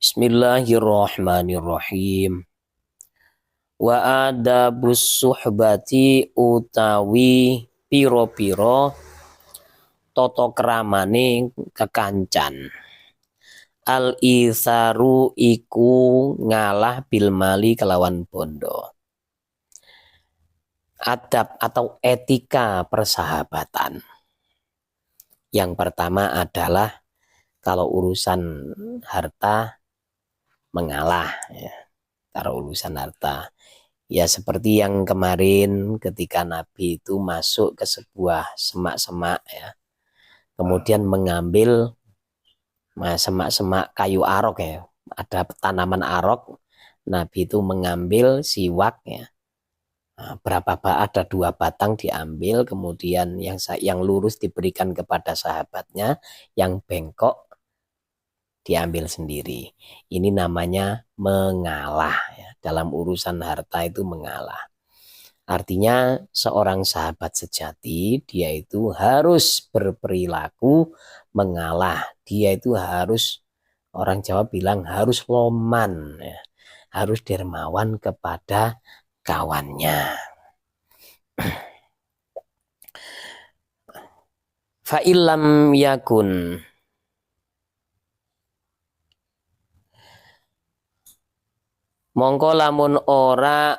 Bismillahirrahmanirrahim. Wa adabus suhbati utawi piro-piro toto kramane kekancan. Al isaru iku ngalah bil mali kelawan bondo. Adab atau etika persahabatan. Yang pertama adalah kalau urusan harta mengalah ya. Kalau urusan harta ya seperti yang kemarin ketika Nabi itu masuk ke sebuah semak-semak ya. Kemudian mengambil semak-semak kayu arok ya. Ada tanaman arok, Nabi itu mengambil siwak ya. Nah, ada 2 batang diambil, kemudian yang lurus diberikan kepada sahabatnya, yang bengkok diambil sendiri. Ini namanya mengalah ya. Dalam urusan harta itu mengalah. Artinya seorang sahabat sejati dia itu harus berperilaku mengalah. Dia itu harus, orang Jawa bilang harus loman ya. Harus dermawan kepada kawannya. Fa'ilam yakun mongko lamun ora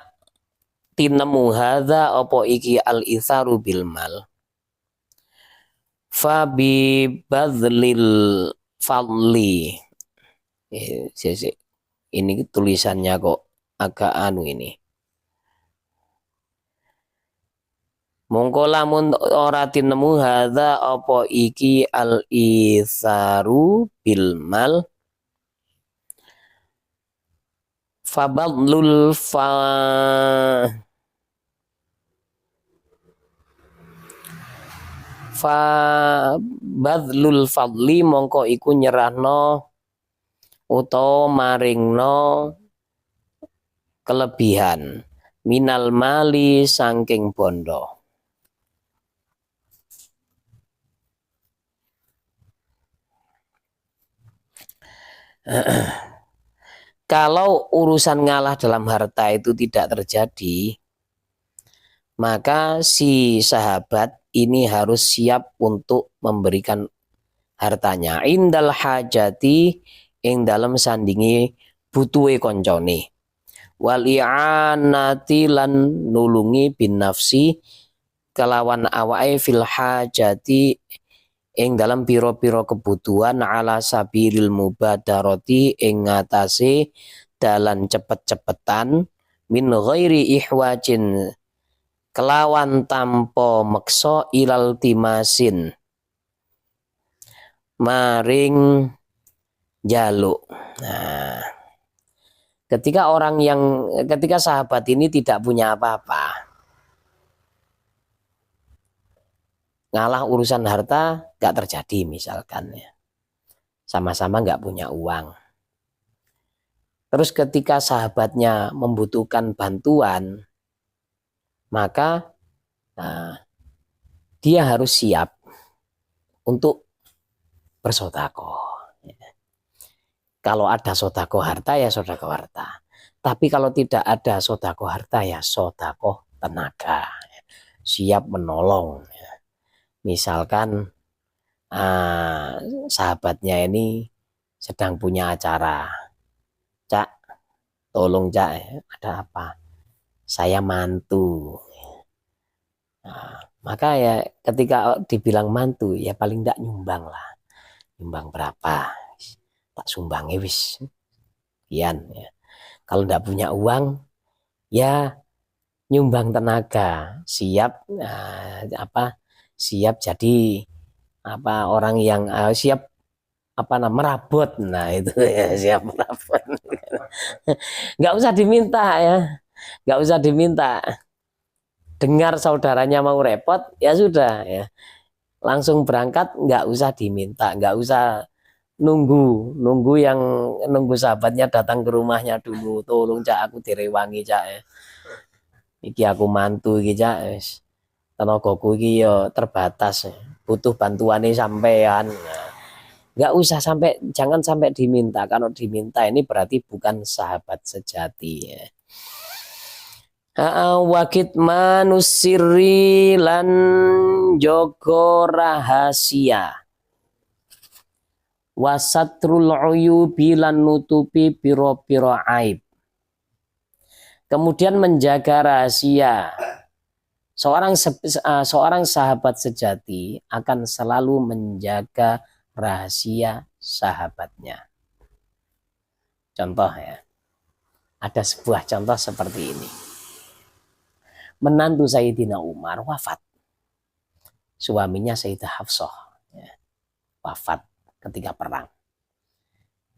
tinemu hadza apa iki al isaru bil mal fa bi badlil fadli ini tulisannya kok agak anu ini. Mongko lamun ora tinemu hadza apa iki al isaru bil mal fabadlul badlul fadli mongko iku nyerahno utawa maringno kelebihan minal mali saking bondo. Kalau urusan ngalah dalam harta itu tidak terjadi, maka si sahabat ini harus siap untuk memberikan hartanya indal hajati ing dalam sandingi butuhe koncone wal i'anati lan nulungi bin nafsi kelawan awake fil hajati ing dalam piro-piro kebutuhan ala sabilil mubadarati ing ngatasé dalan cepet-cepetan min ghairi ihwajin kelawan tanpa meksa ilal timasin maring jaluk. Nah, ketika sahabat ini tidak punya apa-apa, ngalah urusan harta gak terjadi misalkan ya. Sama-sama gak punya uang. Terus ketika sahabatnya membutuhkan bantuan, maka dia harus siap untuk bersedekah. Kalau ada sedekah harta ya sedekah harta. Tapi kalau tidak ada sedekah harta ya sedekah tenaga. Siap menolong. Misalkan sahabatnya ini sedang punya acara. Cak, tolong Cak, ada apa? Saya mantu. Nah, maka ya ketika dibilang mantu ya paling tidak nyumbang lah. Nyumbang berapa? Tak sumbangnya wis. Kian ya. Kalau tidak punya uang ya nyumbang tenaga, siap siap jadi orang yang siap merabot. Nah itu ya siap merabot. Nggak usah diminta ya, nggak usah diminta. Dengar saudaranya mau repot ya sudah ya, langsung berangkat, nggak usah diminta, nggak usah nunggu sahabatnya datang ke rumahnya dulu, tolong Cak aku direwangi Cak ya. Iki aku mantu iki Cak wis. Tenagaku iki ya terbatas, butuh bantuane sampean. Nah, Jangan sampai diminta. Kalau diminta ini berarti bukan sahabat sejati ya. Wakit manusiri lan jogo rahasia, wasatrul uyubi lan nutupi piro-piro aib. Kemudian menjaga rahasia. Seorang sahabat sejati akan selalu menjaga rahasia sahabatnya. Contoh ya, ada sebuah contoh seperti ini. Menantu Sayyidina Umar wafat. Suaminya Sayyidah Hafsah ya, wafat ketika perang.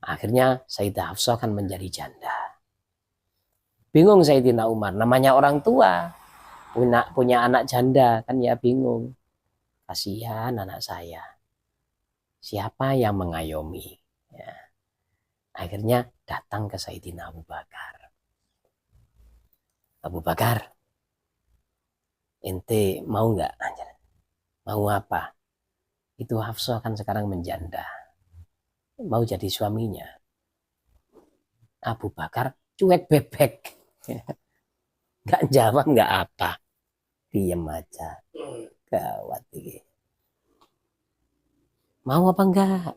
Akhirnya Sayyidah Hafsah kan menjadi janda. Bingung Sayyidina Umar, namanya orang tua punya anak janda kan ya bingung. Kasihan anak saya. Siapa yang mengayomi? Ya. Akhirnya datang ke Sayyidina Abu Bakar. Abu Bakar, ente mau nggak? Mau apa? Itu Hafsah kan sekarang menjanda. Mau jadi suaminya. Abu Bakar cuek bebek. Nggak jawab nggak apa. Diam aja. Gawat ini. Mau apa enggak?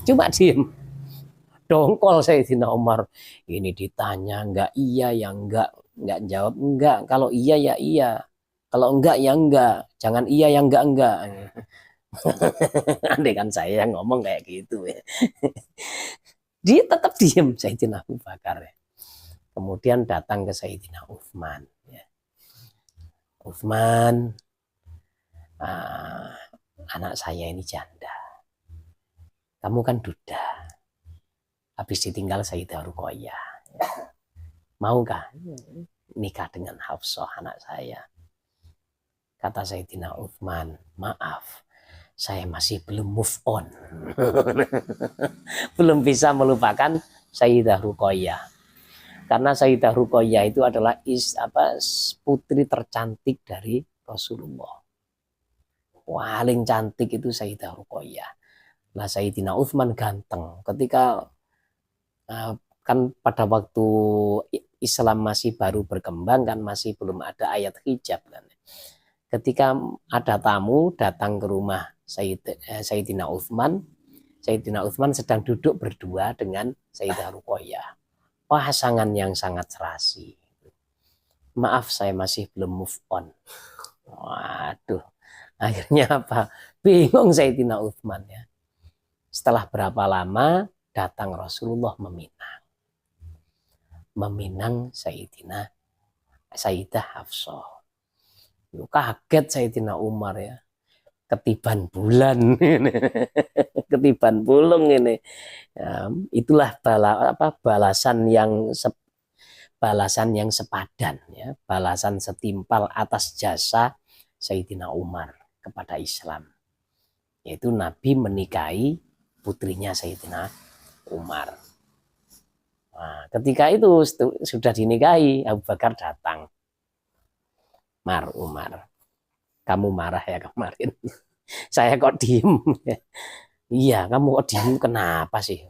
Cuma diem. Dongkol Sayyidina Umar. Ini ditanya enggak iya ya enggak jawab enggak. Kalau iya ya iya. Kalau enggak ya enggak. Jangan iya ya enggak. Andai kan saya yang ngomong kayak gitu ya. Dia tetap diem Sayyidina Abu Bakar ya. Kemudian datang ke Sayyidina Uthman ya. Uthman, anak saya ini janda. Kamu kan duda. Habis ditinggal Sayyidah Ruqayyah. Ya. Maukah nikah dengan Hafsah anak saya? Kata Sayyidina Uthman, maaf, saya masih belum move on. Belum bisa melupakan Sayyidah Ruqayyah. Karena Sayyidah Ruqayyah itu adalah putri tercantik dari Rasulullah. Paling cantik itu Sayyidah Ruqayyah. Nah, Sayyidina Uthman ganteng. Ketika kan pada waktu Islam masih baru berkembang kan masih belum ada ayat hijab kan. Ketika ada tamu datang ke rumah Sayyidina Uthman sedang duduk berdua dengan Sayyidah Ruqayyah. Pasangan yang sangat serasi. Maaf saya masih belum move on. Waduh. Akhirnya apa? Bingung Sayyidina Uthman ya. Setelah berapa lama datang Rasulullah meminang Sayyidah Hafsah. Kaget Sayyidina Umar ya. Ketiban bulan ini. Ketiban bulung ini. Ya, itulah balasan yang sepadan ya, balasan setimpal atas jasa Sayyidina Umar kepada Islam. Yaitu Nabi menikahi putrinya Sayyidina Umar. Nah, ketika itu sudah dinikahi, Abu Bakar datang. Umar, kamu marah ya kemarin. Saya kok diem. Iya, kamu kok diem kenapa sih?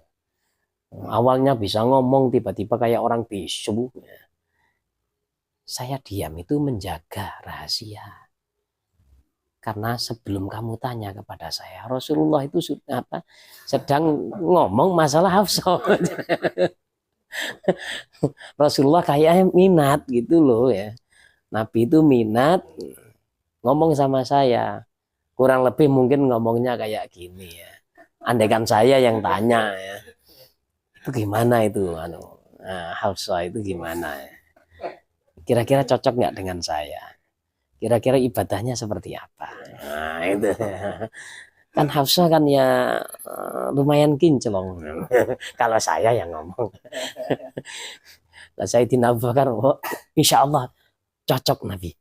Awalnya bisa ngomong, tiba-tiba kayak orang bisu. Saya diam itu menjaga rahasia. Karena sebelum kamu tanya kepada saya, Rasulullah itu sedang ngomong masalah Hafsah. Rasulullah kayak minat gitu loh ya. Nabi itu minat ngomong sama saya. Kurang lebih mungkin ngomongnya kayak gini ya. Andaikan saya yang tanya ya. Itu gimana itu? Hafsah itu gimana ya? Kira-kira cocok nggak dengan saya? Kira-kira ibadahnya seperti apa? Nah itu. Kan Hafsah kan ya lumayan kinclong. Kalau saya yang ngomong. Sayyidina Abu Bakar, oh, insya Allah cocok Nabi.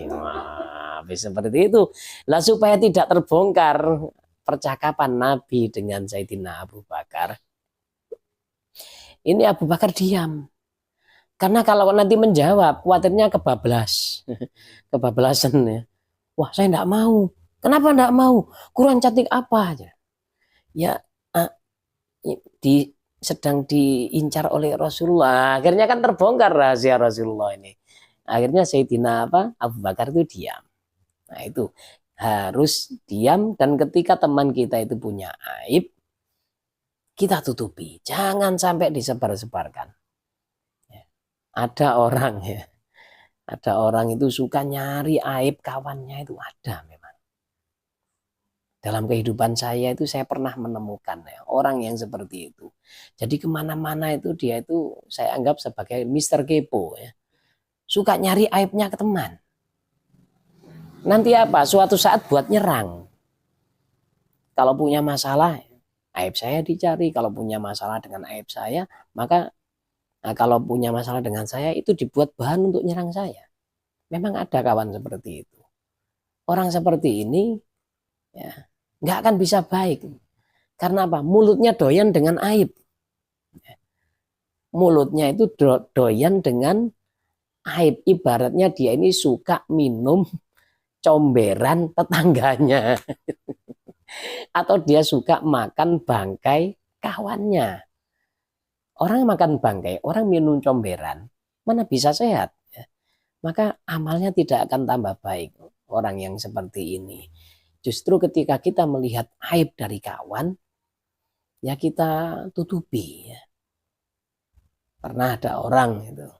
Wah, seperti itu. Lah supaya tidak terbongkar percakapan Nabi dengan Sayyidina Abu Bakar. Ini Abu Bakar diam. Karena kalau nanti menjawab, khawatirnya kebablasan ya. Wah, saya enggak mau. Kenapa enggak mau? Kurang cantik apa aja? Ya, sedang diincar oleh Rasulullah. Akhirnya kan terbongkar rahasia Rasulullah ini. Akhirnya Sayyidina Abu Bakar itu diam. Nah itu harus diam, dan ketika teman kita itu punya aib, kita tutupi. Jangan sampai disebar-sebarkan. Ada orang itu suka nyari aib kawannya, itu ada memang. Dalam kehidupan saya itu saya pernah menemukan orang yang seperti itu. Jadi kemana-mana itu dia itu saya anggap sebagai Mister Kepo ya. Suka nyari aibnya ke teman. Nanti apa? Suatu saat buat nyerang. Kalau punya masalah, aib saya dicari. Kalau punya masalah dengan aib saya, maka kalau punya masalah dengan saya itu dibuat bahan untuk nyerang saya. Memang ada kawan seperti itu. Orang seperti ini ya nggak akan bisa baik. Karena apa? Mulutnya doyan dengan aib. Mulutnya itu doyan dengan aib. Ibaratnya dia ini suka minum comberan tetangganya. Atau dia suka makan bangkai kawannya. Orang makan bangkai, orang minum comberan, mana bisa sehat? Maka amalnya tidak akan tambah baik orang yang seperti ini. Justru ketika kita melihat aib dari kawan, ya kita tutupi. Pernah ada orang itu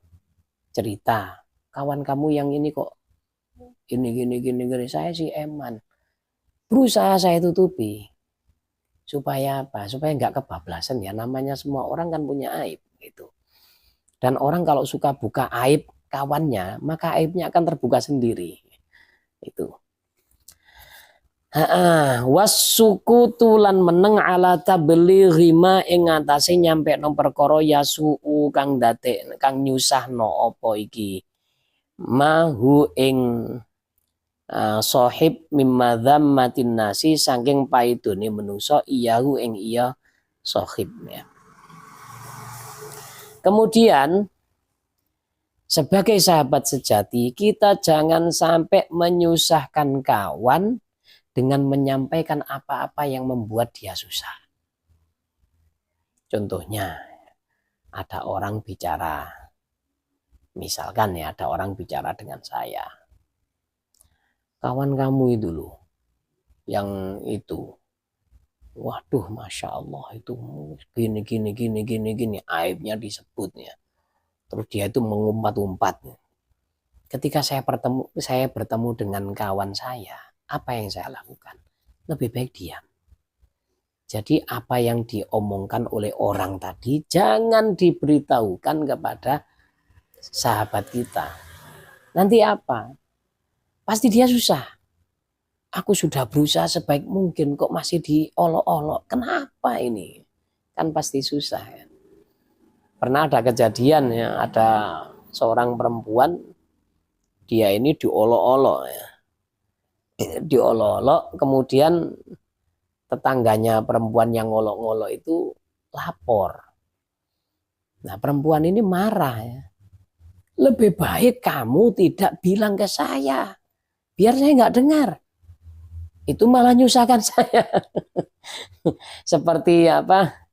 cerita, kawan kamu yang ini kok gini, saya sih eman. Berusaha saya tutupi. Supaya apa? Supaya nggak kebablasan ya. Namanya semua orang kan punya aib gitu. Dan orang kalau suka buka aib kawannya, maka aibnya akan terbuka sendiri. Itu. Wasukutu lan meneng ala tablighi ma ing atase nyampe no perkara yasuu kang date kang nyusahno apa iki mahu ing sahib mimma dzammatin nasi saking paidone menungso iyahu ing iya sahib ya. Kemudian sebagai sahabat sejati kita jangan sampai menyusahkan kawan dengan menyampaikan apa-apa yang membuat dia susah. Contohnya, ada orang bicara, misalkan ya ada orang bicara dengan saya. Kawan kamu itu loh, yang itu, waduh Masya Allah itu gini, aibnya disebutnya. Terus dia itu mengumpat-umpat. Ketika saya bertemu dengan kawan saya, apa yang saya lakukan? Lebih baik diam. Jadi apa yang diomongkan oleh orang tadi jangan diberitahukan kepada sahabat kita. Nanti apa? Pasti dia susah. Aku sudah berusaha sebaik mungkin kok masih diolok-olok. Kenapa ini? Kan pasti susah ya. Pernah ada kejadian ya, ada seorang perempuan dia ini diolok-olok ya. Diolok-olok, kemudian tetangganya perempuan yang ngolok-ngolok itu lapor. Nah perempuan ini marah ya. Lebih baik kamu tidak bilang ke saya, biar saya nggak dengar. Itu malah nyusahkan saya. Seperti apa?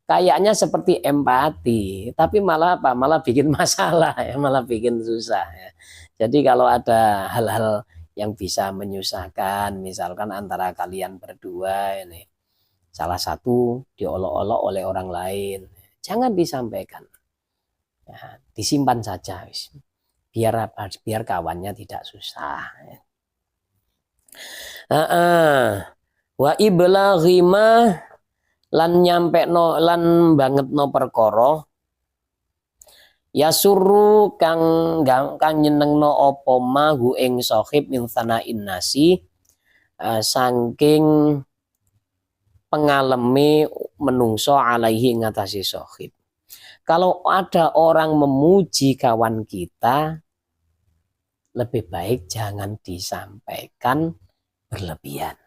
Kayaknya seperti empati, tapi malah apa? Malah bikin masalah ya, malah bikin susah ya. Jadi kalau ada hal-hal yang bisa menyusahkan, misalkan antara kalian berdua ini, salah satu diolok-olok oleh orang lain, jangan disampaikan, ya, disimpan saja, biar kawannya tidak susah. Wa iblaghi ma lan nyampe no lan banget no perkara ya suruh kang nyenengno apa mahu ing sahib min sanain nasi saking pengalami menungso alaihi ngatasi sahib. Kalau ada orang memuji kawan kita, lebih baik jangan disampaikan berlebihan.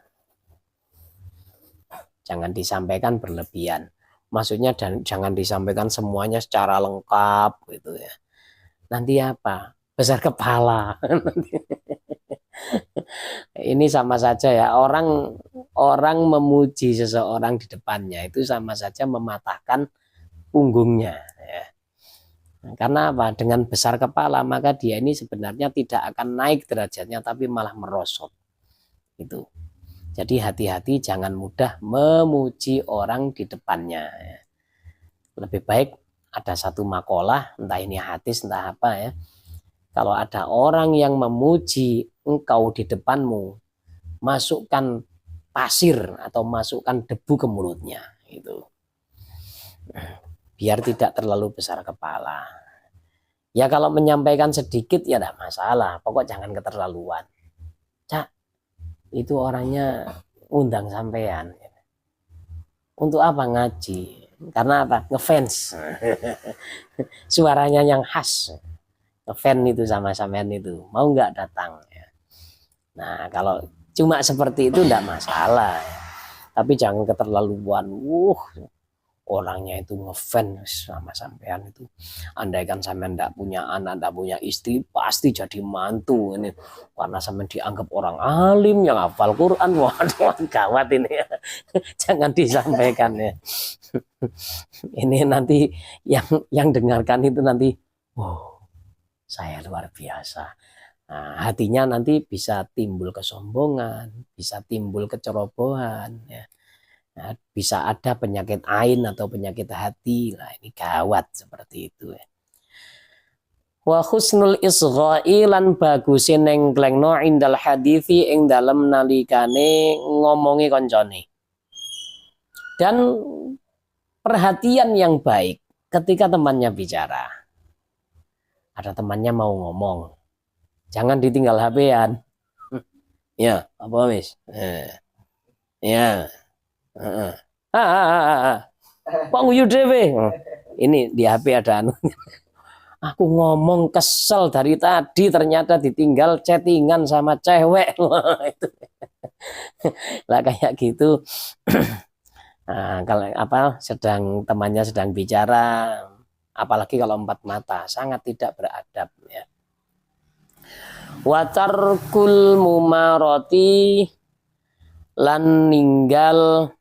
Jangan disampaikan berlebihan. Maksudnya jangan disampaikan semuanya secara lengkap gitu ya. Nanti apa? Besar kepala. Ini sama saja ya, orang memuji seseorang di depannya itu sama saja mematahkan punggungnya ya. Karena apa? Dengan besar kepala maka dia ini sebenarnya tidak akan naik derajatnya tapi malah merosot. Itu. Jadi hati-hati jangan mudah memuji orang di depannya ya. Lebih baik ada satu makalah, entah ini hadis entah apa ya. Kalau ada orang yang memuji engkau di depanmu, masukkan pasir atau masukkan debu ke mulutnya itu. Biar tidak terlalu besar kepala. Ya kalau menyampaikan sedikit ya tidak masalah, pokok jangan keterlaluan. Cak, itu orangnya undang sampean. Untuk apa ngaji? Karena apa? Ngefans. Suaranya yang khas. Ngefans itu sama sampean itu. Mau nggak datang? Nah kalau cuma seperti itu tidak masalah. Tapi jangan keterlaluan. Orangnya itu ngefans sama sampean itu. Andaikan sampean tidak punya anak, tidak punya istri, pasti jadi mantu ini. Karena sampean dianggap orang alim yang hafal Quran. Waduh, gawat ini ya. Jangan disampaikan ya. Ini nanti yang dengarkan itu nanti, wow, saya luar biasa. Nah, hatinya nanti bisa timbul kesombongan, bisa timbul kecerobohan ya. Nah, bisa ada penyakit ain atau penyakit hati lah, ini gawat seperti itu ya. Wa husnul isgha'i lan bagusin nengklengno indal hadithi ing dalem nalikane ngomongi koncone. Dan perhatian yang baik ketika temannya bicara. Ada temannya mau ngomong, jangan ditinggal HP-an. Ya, apa mis? Ya. Kok nguyu dhewe? Ini di HP ada anu. Aku ngomong kesel dari tadi ternyata ditinggal chattingan sama cewek. Itu. Lah kayak gitu. Nah, kalau apa temannya sedang bicara, apalagi kalau empat mata, sangat tidak beradab ya. Watarkul mumaroti lan ninggal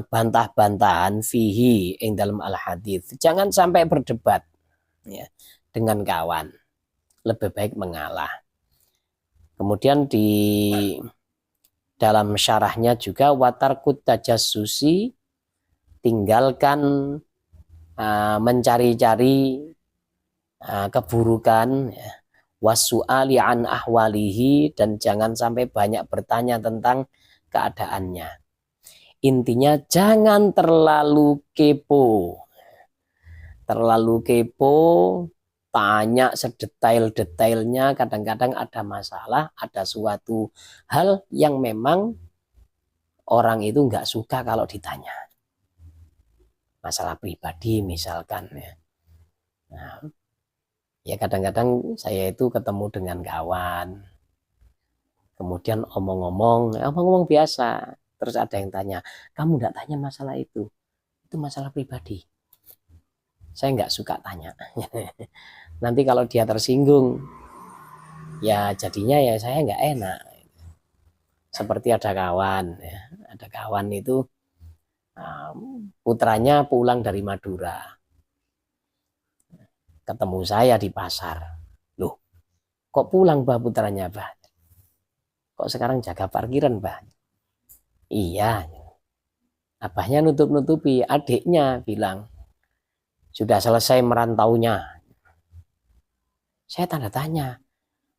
bantah-bantahan fihi ing dalam al hadis. Jangan sampai berdebat ya dengan kawan. Lebih baik mengalah. Kemudian di dalam syarahnya juga watarkut tajassusi, tinggalkan mencari-cari keburukan ya. Wasu'ali an ahwalihi, dan jangan sampai banyak bertanya tentang keadaannya. Intinya jangan terlalu kepo. Terlalu kepo, tanya sedetail-detailnya, kadang-kadang ada masalah, ada suatu hal yang memang orang itu nggak suka kalau ditanya. Masalah pribadi misalkan ya. Nah, ya kadang-kadang saya itu ketemu dengan kawan, kemudian omong-omong biasa. Terus ada yang tanya, kamu enggak tanya masalah itu masalah pribadi. Saya enggak suka tanya. Nanti kalau dia tersinggung, ya jadinya ya saya enggak enak. Seperti ada kawan itu putranya pulang dari Madura, ketemu saya di pasar. Loh, kok pulang bah putranya bah? Kok sekarang jaga parkiran bah? Iya, abahnya nutup-nutupi, adiknya bilang sudah selesai merantaunya. Saya tanda tanya,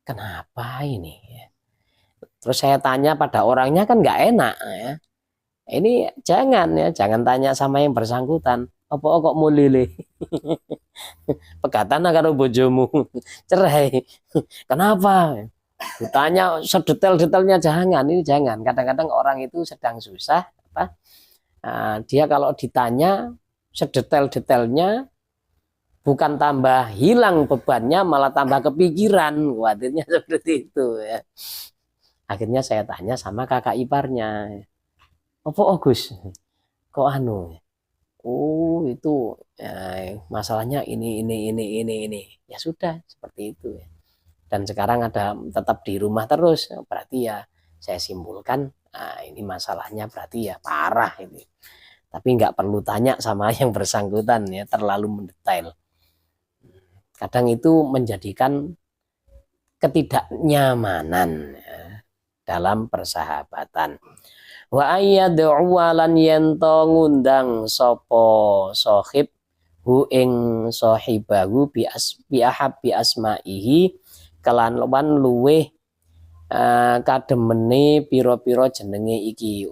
kenapa ini? Terus saya tanya pada orangnya kan nggak enak ya. Ini jangan tanya sama yang bersangkutan. Apa kok mau lele? Pegatan karo bojomu cerai. Kenapa? Ditanya sedetail-detailnya jangan. Kadang-kadang orang itu sedang susah, dia kalau ditanya sedetail-detailnya bukan tambah hilang bebannya, malah tambah kepikiran. Khawatirnya seperti itu ya. Akhirnya saya tanya sama kakak iparnya, apa Gus? Kok anu? Oh itu ya, masalahnya ini. Ya sudah seperti itu ya. dan sekarang ada tetap di rumah terus, berarti ya saya simpulkan ini masalahnya berarti ya parah ini. Tapi nggak perlu tanya sama yang bersangkutan ya, terlalu mendetail. Kadang itu menjadikan ketidaknyamanan ya, dalam persahabatan. Wa ayyad'u lan yento ngundang sapa sahib hu ing sahibahu bi ahabbi asma'ihi kelan luweh kademene pira-pira jenenge iki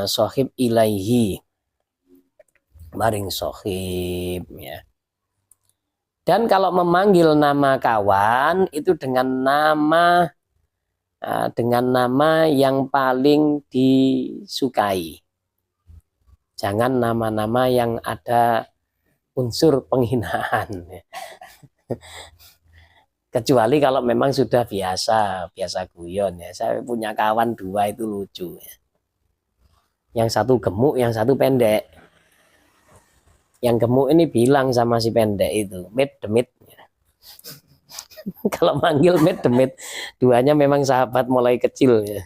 sahib ilaihi maring sahib ya. Dan kalau memanggil nama kawan itu dengan nama yang paling disukai. Jangan nama-nama yang ada unsur penghinaan. Kecuali kalau memang sudah biasa guyon ya. Saya punya kawan 2 itu lucu ya. Yang satu gemuk, yang satu pendek. Yang gemuk ini bilang sama si pendek itu, "Met demit." Kalau manggil met demit, 2-nya memang sahabat mulai kecil ya.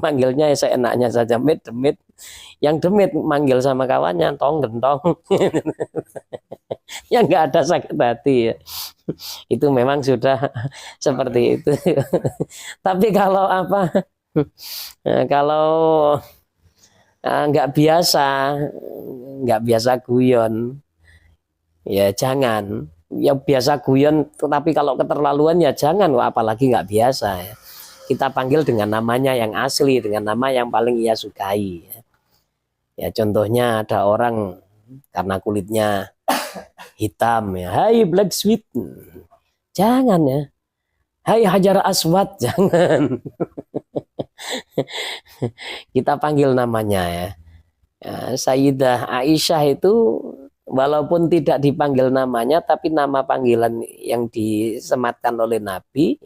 Manggilnya seenaknya saja, met demit. Yang demit manggil sama kawannya tong gentong. Yang nggak ada sakit hati ya. Itu memang sudah seperti itu. Tapi kalau kalau nggak biasa guyon ya jangan, ya biasa guyon tetapi kalau keterlaluan ya jangan, apalagi nggak biasa ya. Kita panggil dengan namanya yang asli, dengan nama yang paling ia sukai ya. Contohnya ada orang karena kulitnya hitam ya, "Hai black sweet," jangan ya. "Hai hajar aswad," jangan. Kita panggil namanya ya. Sayyidah Aisyah itu walaupun tidak dipanggil namanya, tapi nama panggilan yang disematkan oleh Nabi,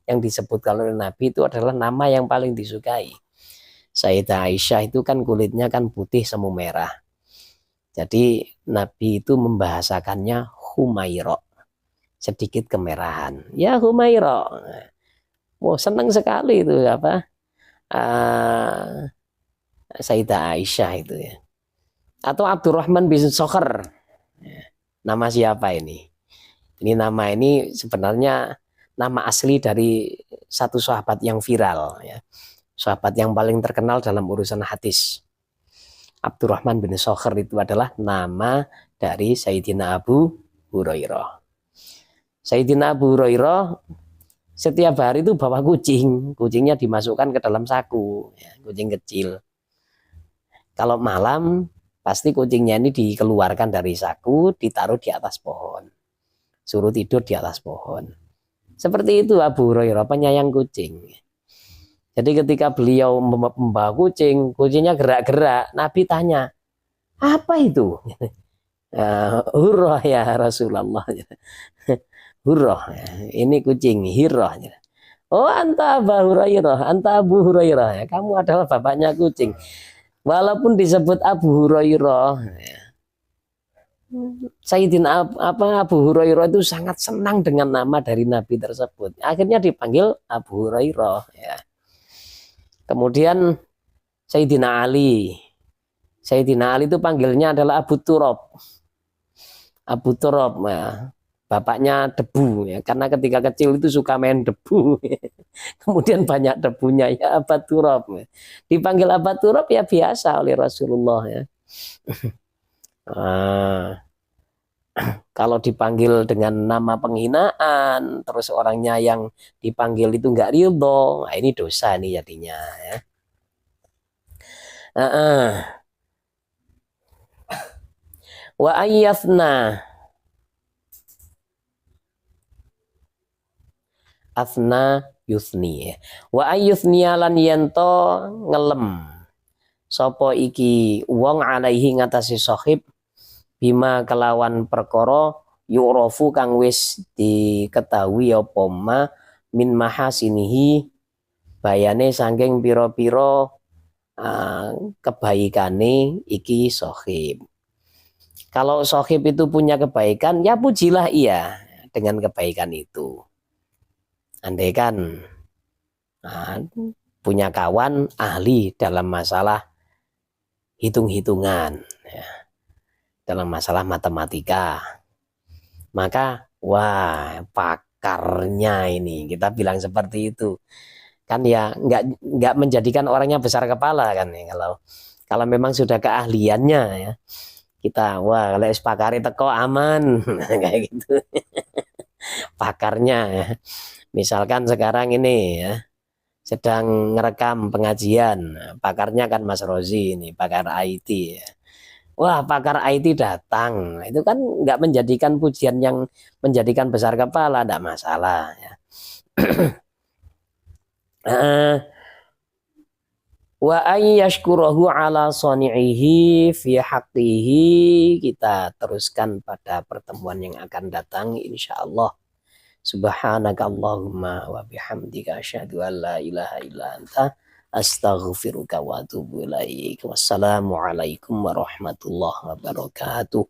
yang disebutkan oleh Nabi itu adalah nama yang paling disukai. Sayyidah Aisyah itu kan kulitnya kan putih semu merah. Jadi Nabi itu membahasakannya Humaira, sedikit kemerahan. Ya Humaira. Wow, senang sekali itu Sayyidah Aisyah itu ya. Atau Abdurrahman bin Sokher. Nama siapa ini? Ini nama ini sebenarnya nama asli dari satu sahabat yang viral ya. Sahabat yang paling terkenal dalam urusan hadis. Abdurrahman bin Sokher itu adalah nama dari Sayyidina Abu Hurairah. Sayyidina Abu Hurairah setiap hari itu bawa kucing. Kucingnya dimasukkan ke dalam saku ya, kucing kecil. Kalau malam pasti kucingnya ini dikeluarkan dari saku, ditaruh di atas pohon, suruh tidur di atas pohon. Seperti itu Abu Hurairah, penyayang kucing. Jadi ketika beliau membawa kucing, kucingnya gerak-gerak. Nabi tanya, "Apa itu?" "Hurrah ya Rasulullah." "Hurrah, ini kucing Hirrah." "Oh, anta Abu Hurairah, anta Abu Hurairah." "Kamu adalah bapaknya kucing." Walaupun disebut Abu Hurairah, Sayyidina Abu Hurairah itu sangat senang dengan nama dari Nabi tersebut. Akhirnya dipanggil Abu Hurairah ya. Kemudian Sayyidina Ali. Sayyidina Ali itu panggilnya adalah Abu Turab. Abu Turab ya. Bapaknya debu ya, karena ketika kecil itu suka main debu. Kemudian banyak debunya ya Abu Turab. Dipanggil Abu Turab ya biasa oleh Rasulullah ya. Kalau dipanggil dengan nama penghinaan, terus orangnya yang dipanggil itu nggak ridho, nah ini dosa nih jadinya ya. Wa ayyafna asna yusni wa ayyusni lan yento ngelem sapa iki wong alaihi ngatasi sahib bima kelawan perkara yu'rafu kang wis diketahui apa ma min mahasinihi bayane saking pira-pira kebaikane iki sahib. Kalau sahib itu punya kebaikan ya pujilah ia. dengan kebaikan itu. Andai kan punya kawan ahli dalam masalah hitung-hitungan, ya, dalam masalah matematika, maka wah pakarnya ini, kita bilang seperti itu kan, ya nggak menjadikan orangnya besar kepala kan ya. Kalau memang sudah keahliannya ya, kita wah kalau pakari teko aman kayak gitu. Pakarnya ya. Misalkan sekarang ini ya sedang ngerekam pengajian, pakarnya kan Mas Rozi ini, pakar IT ya. Wah, pakar IT datang, itu kan nggak menjadikan pujian yang menjadikan besar kepala, tidak masalah ya. Wa ayyashkurahu ala sani'ihi fi haqqihi, kita teruskan pada pertemuan yang akan datang insyaallah. Subhanaka Allahumma wa bihamdika asyhadu an la ilaha illa anta astaghfiruka wa atubu ilaik. Wassalamualaikum warahmatullahi wabarakatuh.